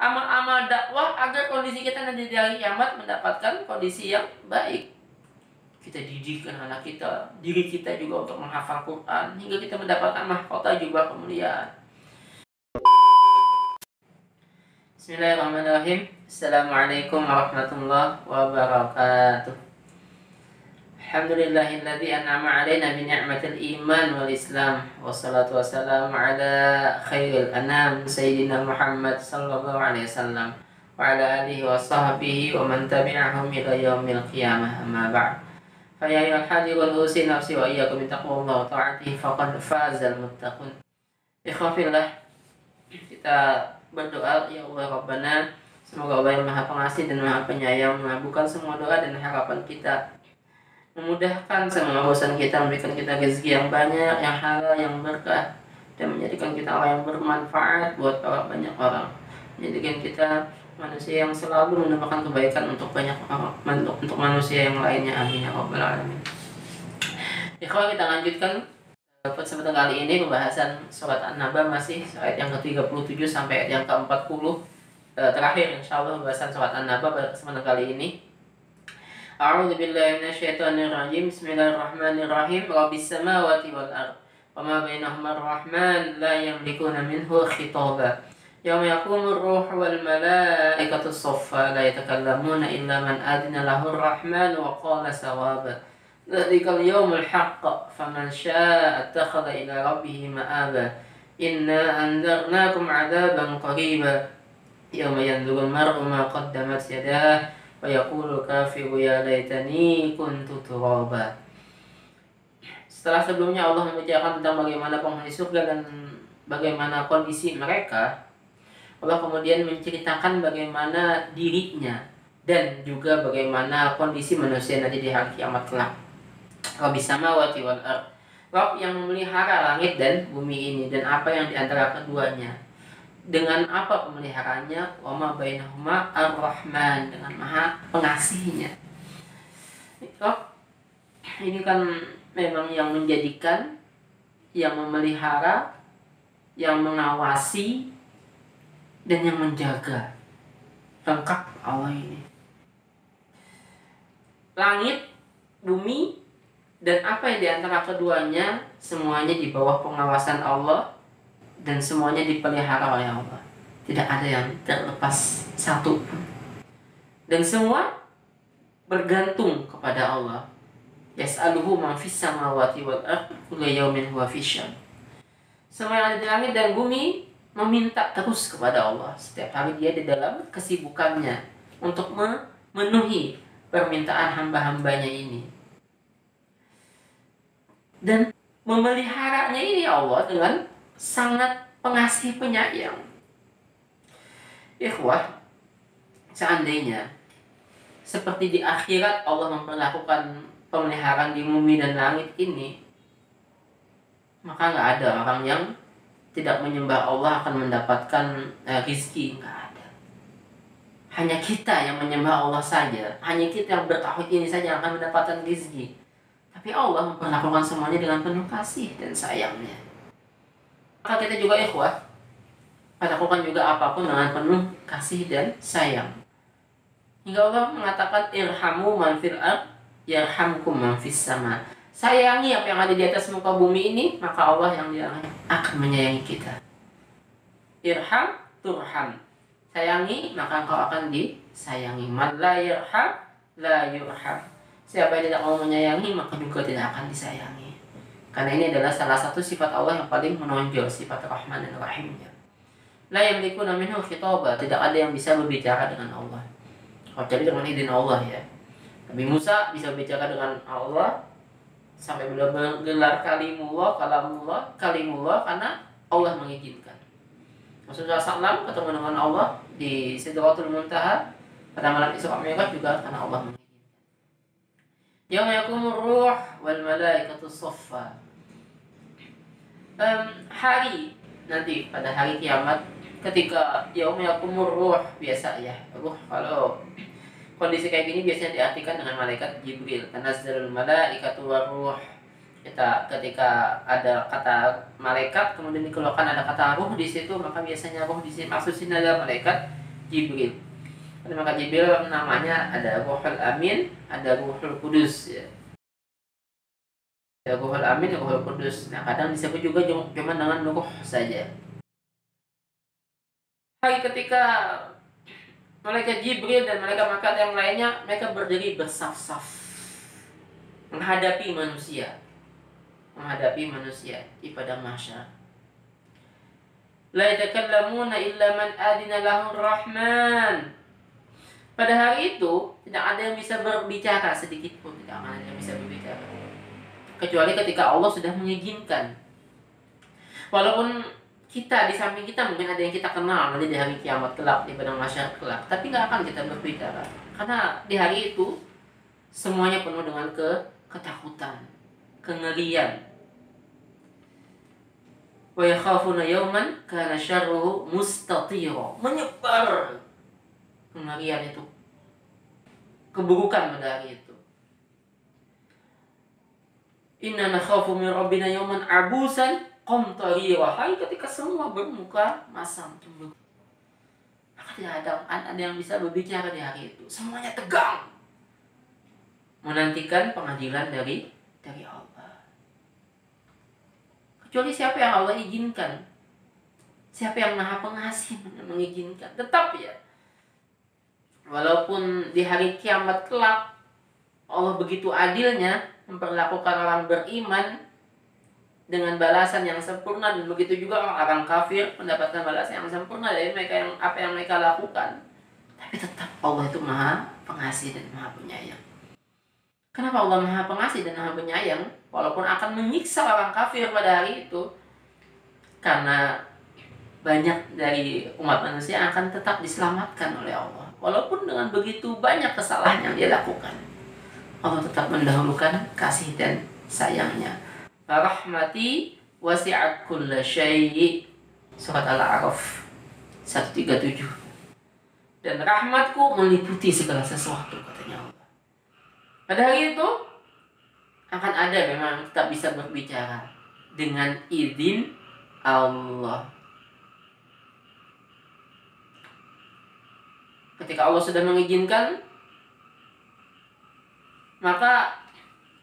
amal-amal dakwah agar kondisi kita nanti di hari kiamat mendapatkan kondisi yang baik. Kita didikkan anak kita, diri kita juga untuk menghafal Quran hingga kita mendapatkan mahkota juga kemuliaan. Bismillahirrahmanirrahim. Assalamualaikum warahmatullahi wabarakatuh. Alhamdulillahilladzi an'ama 'alaina bi ni'matil iman wal islam. Wassalatu wassalamu ala khairil anam sayyidina Muhammad sallallahu alaihi wasallam wa ala alihi wa sahbihi wa man tabi'ahum ila yaumil qiyamah. Amma ba'd. Fa ya ayyuhal hadirun usi nafsi wa iyyakum bi taqwallahi wa ta'atihi faqad fazal muttaqun. Ikhwafillah, kita berdoa, ya Allah Rabbana, semoga Allah yang Maha Pengasih dan Maha Penyayang mengabulkan semua doa dan harapan kita, memudahkan semua urusan kita, memberikan kita rezeki yang banyak, yang halal, yang berkah, dan menjadikan kita orang yang bermanfaat buat banyak orang, menjadikan kita manusia yang selalu menambahkan kebaikan untuk banyak orang, untuk manusia yang lainnya. Amin ya Rabbal Alamin. Ikhwan, kita lanjutkan kesempatan kali ini pembahasan surat An-Naba, masih ayat yang ke-37 sampai ayat yang ke-40 terakhir insyaallah pembahasan surat An-Naba pada kesempatan kali ini. A'udzu billahi minasyaitonir rajim. Bismillahirrahmanirrahim. Rabbis samawati wal ardh wa ma bainahuma ar-rahman la yamlikuna minhu khitaba. Yauma yaqumur ruhu wal malaikatu shaffa la yatakallamuna illa man adina lahu ar-rahman wa qala sawaba. Dzalikal yaumul haqq faman syaa'a attakhadha ila rabbih ma'aba. Inna anzarnakum 'adzaban qariba yauma yanzurul mar'u ma qaddamat yadahu wa yaqulu kafiru ya laitani kuntu turaba. Setelah sebelumnya Allah membicarakan tentang bagaimana penghuni surga dan bagaimana kondisi mereka, Allah kemudian menceritakan bagaimana dirinya dan juga bagaimana kondisi manusia nanti di hari kiamat kelak. Rabbis samawati wal ardh, Rabb yang memelihara langit dan bumi ini dan apa yang di antara keduanya. Dengan apa pemeliharaannya? Wa ma bainahuma ar-Rahman, dengan Maha Pengasihnya. Ini kan memang yang menjadikan, yang memelihara, yang mengawasi, dan yang menjaga. Lengkap Allah ini. Langit, bumi, dan apa yang di antara keduanya, semuanya di bawah pengawasan Allah dan semuanya dipelihara oleh Allah. Tidak ada yang terlepas satu pun. Dan semua bergantung kepada Allah. Yas'aluhu man fis samawati wal ardh kullu yawmin huwa fi sya'an. Semua yang ada di langit dan bumi meminta terus kepada Allah. Setiap hari dia di dalam kesibukannya untuk memenuhi permintaan hamba-hambanya ini. Dan memeliharanya ini Allah dengan sangat pengasih penyayang. Ikhwah, seandainya seperti di akhirat Allah memperlakukan pemeliharaan di bumi dan langit ini, maka nggak ada orang yang tidak menyembah Allah akan mendapatkan rizki. Nggak ada. Hanya kita yang menyembah Allah saja, hanya kita yang bertauhid ini saja yang akan mendapatkan rizki. Tapi Allah memperlakukan semuanya dengan penuh kasih dan sayangnya. Maka kita juga ikhwah, lakukan juga apapun dengan penuh kasih dan sayang. Hingga Allah mengatakan irhamu man fil ardh yarhamkum man fis sama. Sayangi apa yang ada di atas muka bumi ini, maka Allah yang di langit akan menyayangi kita. Irham turham. Sayangi, maka engkau akan disayangi. Man la yarham la yurham. Siapa yang tidak mau menyayangi, maka juga tidak akan disayangi. Karena ini adalah salah satu sifat Allah yang paling menonjol, sifat Rahman dan Rahimnya. La yamlikuna minhu khitaba, tidak ada yang bisa berbicara dengan Allah. Kecuali dengan izin Allah ya. Nabi Musa bisa berbicara dengan Allah sampai beliau bergelar kalimullah karena Allah mengizinkan. Rasulullah SAW ketemu dengan Allah di Sidratul Muntaha pada malam Isra Mi'raj juga karena Allah mengizinkan. Yauma yaqumur ruh wal malaikatu shaffa. Hari nanti pada hari kiamat ketika yauma yaqumur ruh, biasa ya, ruh kalau kondisi kayak gini biasanya diartikan dengan malaikat Jibril. Tanazzalul malaikatu war ruh. Ketika ada kata malaikat kemudian dikeluarkan ada kata ruh di situ, maka biasanya ruh di sini maksud sini adalah malaikat Jibril. Maka Jibril namanya ada Ruhul Amin, ada Ruhul Kudus ya. Ada Ruhul Amin, Ruhul Kudus. Nah, kadang disebut juga cuma dengan ruh saja. Hari ketika malaikat Jibril dan malaikat yang lainnya, mereka berdiri bersaf-saf menghadapi manusia di padang mahsyar. La yatakallamuna illa man adina lahu rahman. Pada hari itu tidak ada yang bisa berbicara sedikit pun, tidak ada yang bisa berbicara kecuali ketika Allah sudah mengizinkan. Walaupun kita di samping kita mungkin ada yang kita kenal nanti di hari kiamat kelak, di padang mahsyar kelak, tapi nggak akan kita berbicara karena di hari itu semuanya penuh dengan ketakutan, kengerian. Wa yakhafuna yawman kana syarruhu mustatira, menyebar kengerian itu, keburukan pada hari itu. Inna nakhafu min rabbina yawman abusan qamtarira, hari ketika semua bermuka masam cemburu. Maka tidak ada yang bisa berbicara di hari itu, semuanya tegang menantikan pengadilan dari Allah. Kecuali siapa yang Allah izinkan, siapa yang Maha Pengasih mengizinkan. Tetap ya, walaupun di hari kiamat kelak Allah begitu adilnya memperlakukan orang beriman dengan balasan yang sempurna, dan begitu juga orang kafir mendapatkan balasan yang sempurna dari apa yang mereka lakukan. Tapi tetap Allah itu Maha Pengasih dan Maha Penyayang. Kenapa Allah Maha Pengasih dan Maha Penyayang walaupun akan menyiksa orang kafir pada hari itu? Karena banyak dari umat manusia akan tetap diselamatkan oleh Allah walaupun dengan begitu banyak kesalahan yang dia lakukan. Allah tetap mendahulukan kasih dan sayangnya. Rahmati wasi'at kulla syai', surat Al-A'raf 137. Dan rahmatku meliputi segala sesuatu, katanya Allah. Pada hari itu akan ada memang kita bisa berbicara dengan izin Allah. Ketika Allah sudah mengizinkan, maka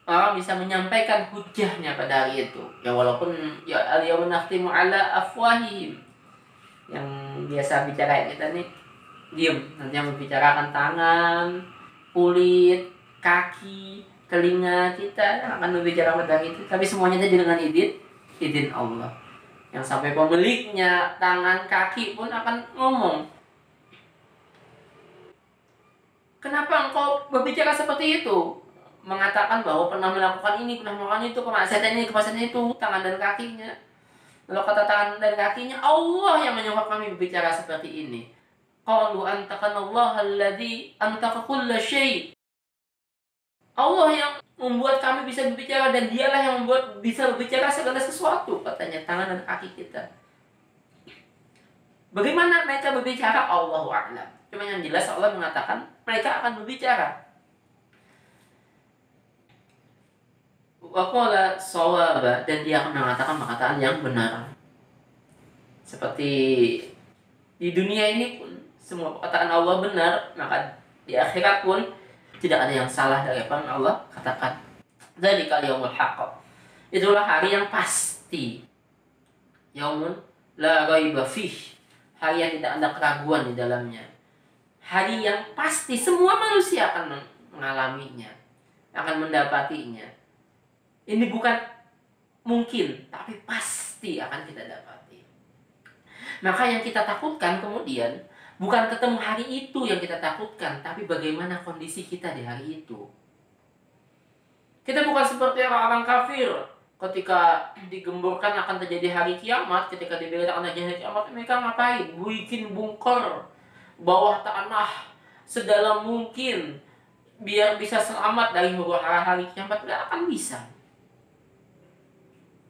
orang bisa menyampaikan hujahnya pada hari itu. Ya walaupun ya al-yawma nakhtimu ala afwahihim, yang biasa bicara kita nih diam, nanti yang membicarakan tangan, kulit, kaki, telinga kita akan berbicara pada hari itu. Tapi semuanya tadi dengan izin Allah. Yang sampai pemiliknya, tangan, kaki pun akan ngomong, kenapa engkau berbicara seperti itu? Mengatakan bahwa pernah melakukan ini, pernah melakukan itu, kemaksiatan itu, tangan dan kakinya. Lalu kata tangan dan kakinya, Allah yang menyuruh kami berbicara seperti ini. Qalu antaqanallaha alladzi antaqa kulla syai'. Allah yang membuat kami bisa berbicara, dan dialah yang membuat bisa berbicara segala sesuatu, katanya tangan dan kaki kita. Bagaimana mereka berbicara? Allahu a'lam. Cuma yang jelas Allah mengatakan mereka akan berbicara. Waqala shawaba, dan dia akan mengatakan perkataan yang benar. Seperti di dunia ini pun semua perkataan Allah benar, maka di akhirat pun tidak ada yang salah dari apa yang Allah katakan. Dzalikal yaumul haqq. Itulah hari yang pasti. Yaumun la raiba fih. Hari yang tidak ada keraguan di dalamnya. Hari yang pasti semua manusia akan mengalaminya, akan mendapatinya. Ini bukan mungkin, tapi pasti akan kita dapati. Maka yang kita takutkan kemudian bukan ketemu hari itu yang kita takutkan, tapi bagaimana kondisi kita di hari itu. Kita bukan seperti orang-orang kafir. Ketika digemburkan akan terjadi hari kiamat, ketika diberitakan akan terjadi hari kiamat, mereka ngapain? Bikin bunker bawah tanah sedalam mungkin biar bisa selamat dari huru-hara hari kiamat. Tidak akan bisa.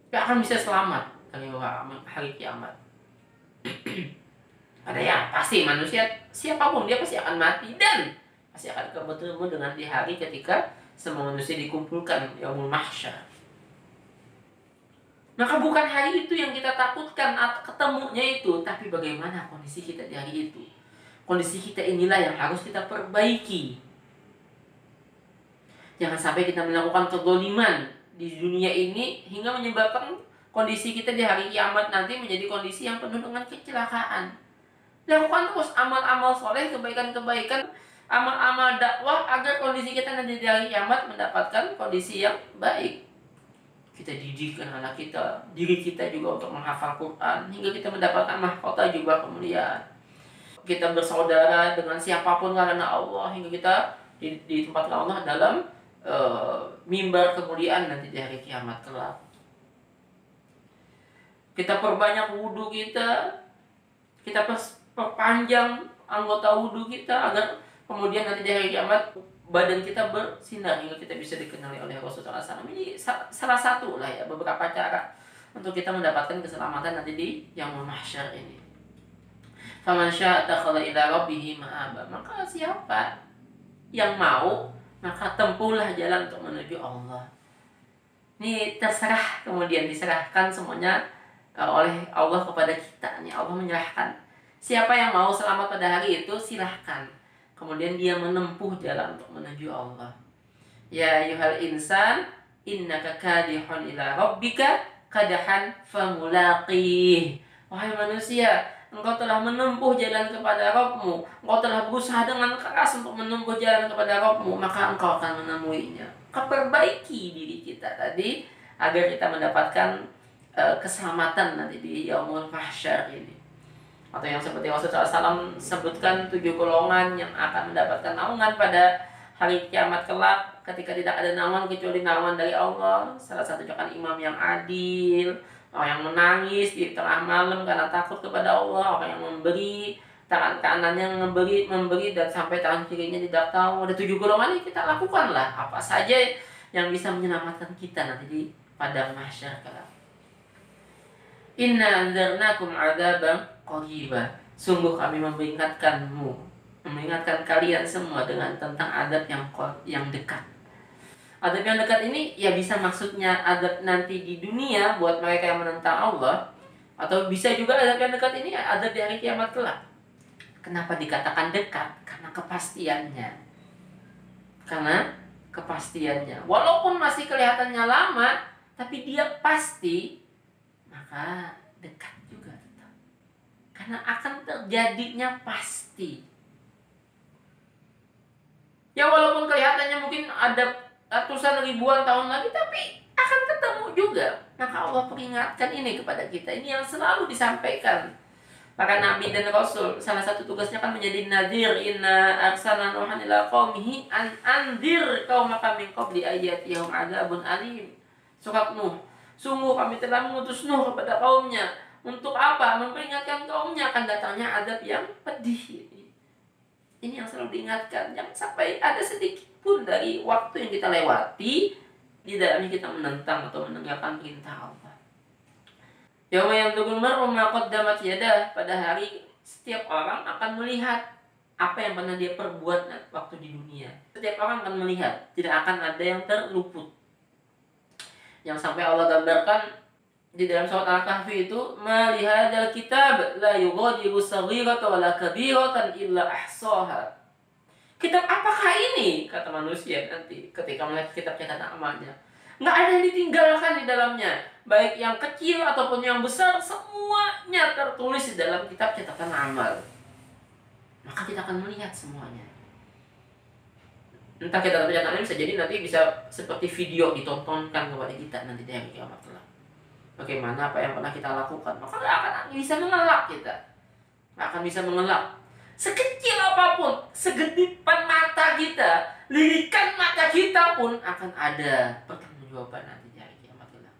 Tidak akan bisa selamat dari huru-hara hari kiamat. Ada yang pasti manusia siapapun dia pasti akan mati, dan pasti akan bertemu dengan di hari ketika semua manusia dikumpulkan, yaumul mahsyar. Maka bukan hari itu yang kita takutkan ketemunya itu, tapi bagaimana kondisi kita di hari itu. Kondisi kita inilah yang harus kita perbaiki. Jangan sampai kita melakukan kezaliman di dunia ini hingga menyebabkan kondisi kita di hari kiamat nanti menjadi kondisi yang penuh dengan kecelakaan. Lakukan terus amal-amal soleh, kebaikan-kebaikan, amal-amal dakwah agar kondisi kita nanti di hari kiamat mendapatkan kondisi yang baik. Kita didikkan anak kita, diri kita juga untuk menghafal Quran hingga kita mendapatkan mahkota juga kemuliaan. Kita bersaudara dengan siapapun karena Allah hingga kita ditempatkan Allah dalam mimbar kemuliaan nanti di hari kiamat kelak. Kita perbanyak wudhu kita perpanjang anggota wudhu kita agar kemudian nanti di hari kiamat badan kita bersinar hingga kita bisa dikenali oleh Rasulullah SAW. Ini salah satu lah ya beberapa cara untuk kita mendapatkan keselamatan nanti di yaumul mahsyar ini. Faman syaa dakhala ila rabbih ma'aba. Maka siapa yang mau, maka tempuhlah jalan untuk menuju Allah. Ini terserah, kemudian diserahkan semuanya oleh Allah kepada kita. Nih Allah menyerahkan. Siapa yang mau selamat pada hari itu silahkan. Kemudian dia menempuh jalan untuk menuju Allah. Ya ayyuhal insan, innaka kadihun ila rabbika kadahan famulaqih. Wahai manusia, engkau telah menempuh jalan kepada Rabbmu. Engkau telah berusaha dengan keras untuk menempuh jalan kepada Rabbmu, maka engkau akan menemuinya. Perbaiki diri kita tadi agar kita mendapatkan keselamatan nanti di yaumul mahsyar ini. Atau yang seperti Rasulullah SAW sebutkan 7 golongan yang akan mendapatkan naungan pada hari kiamat kelak, ketika tidak ada naungan kecuali naungan dari Allah. Salah satunya kan imam yang adil, orang yang menangis di tengah malam karena takut kepada Allah, orang yang memberi, tangan kanannya memberi dan sampai tangan kirinya tidak tahu. Ada 7 golongan ini kita lakukanlah apa saja yang bisa menyelamatkan kita nanti di padang mahsyar kelak. Inna anzarnakum adzabam qariba. Sungguh kami memperingatkan kalian semua dengan tentang adab yang dekat. Adab yang dekat ini ya bisa maksudnya adab nanti di dunia buat mereka yang menentang Allah, atau bisa juga adab yang dekat ini adab di hari kiamat kelak. Kenapa dikatakan dekat? Karena kepastiannya. Walaupun masih kelihatannya lama, tapi dia pasti, maka dekat juga tetap. Karena akan terjadinya pasti. Ya walaupun kelihatannya mungkin ada ratusan ribuan tahun lagi, tapi akan ketemu juga. Maka Allah peringatkan ini kepada kita. Ini yang selalu disampaikan para nabi dan rasul. Salah satu tugasnya kan menjadi nadir. Inna arsalna nuhan ila qaumihi an anzir qaumaka min qabli ayatihum adzabun alim. Surat Nuh. Sungguh kami telah mengutus Nuh kepada kaumnya. Untuk apa? Memperingatkan kaumnya akan datangnya azab yang pedih. Ini yang selalu diingatkan. Jangan sampai ada sedikit pun dari waktu yang kita lewati di dalamnya kita menentang atau menegakkan perintah Allah. Yauma yanzurul mar'u ma qaddamat yadah. Pada hari setiap orang akan melihat apa yang pernah dia perbuat waktu di dunia. Setiap orang akan melihat, tidak akan ada yang terluput. Yang sampai Allah gambarkan di dalam surat Al-Kahfi itu, ma lihadzal kitab la yughadiru saghiratan wala kabiratan illa ahsaha. Kitab apakah ini? Kata manusia nanti ketika melihat kitab catatan amalnya. Nggak ada yang ditinggalkan di dalamnya, baik yang kecil ataupun yang besar, semuanya tertulis di dalam kitab catatan amal. Maka kita akan melihat semuanya. Entah kita catatan bisa jadi nanti bisa seperti video ditontonkan kepada kita nanti di hari kiamat kelak. Bagaimana apa yang pernah kita lakukan, maka nggak akan bisa mengelak kita, nggak akan bisa mengelak. Sekecil apapun, segedipan mata kita, lirikan mata kita pun akan ada pertanggungjawaban nanti di hari kiamat kelak.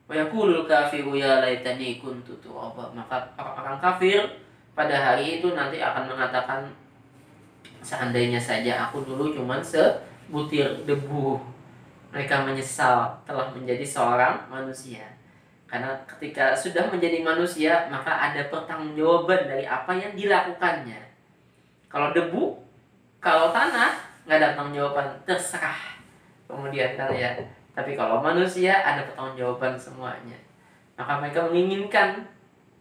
Wa yaqulul kafiru ya laitani kuntu turaba. Maka orang kafir pada hari itu nanti akan mengatakan, seandainya saja aku dulu cuma sebutir debu. Mereka menyesal telah menjadi seorang manusia. Karena ketika sudah menjadi manusia, maka ada pertanggungjawaban dari apa yang dilakukannya. Kalau debu, kalau tanah, nggak ada pertanggungjawaban, terserah. Kemudian kan ya. Tapi kalau manusia ada pertanggungjawaban semuanya. Maka mereka menginginkan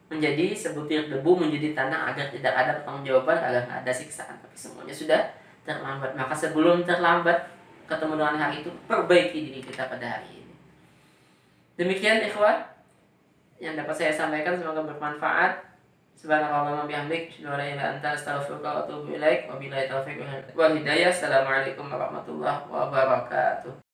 menjadi sebutir debu, menjadi tanah, agar tidak ada pertanggungjawaban, agar tidak ada siksaan. Tapi semuanya sudah terlambat. Maka sebelum terlambat ketemu dengan hari itu, perbaiki diri kita pada hari ini. Demikian ikhwan yang dapat saya sampaikan, semoga bermanfaat. Subhanallah wa bihamdik, asyhadu an la ilaha illa anta, astaghfiruka wa atubu ilaik. Wabillahi taufiq wal hidayah. Assalamualaikum warahmatullahi wabarakatuh.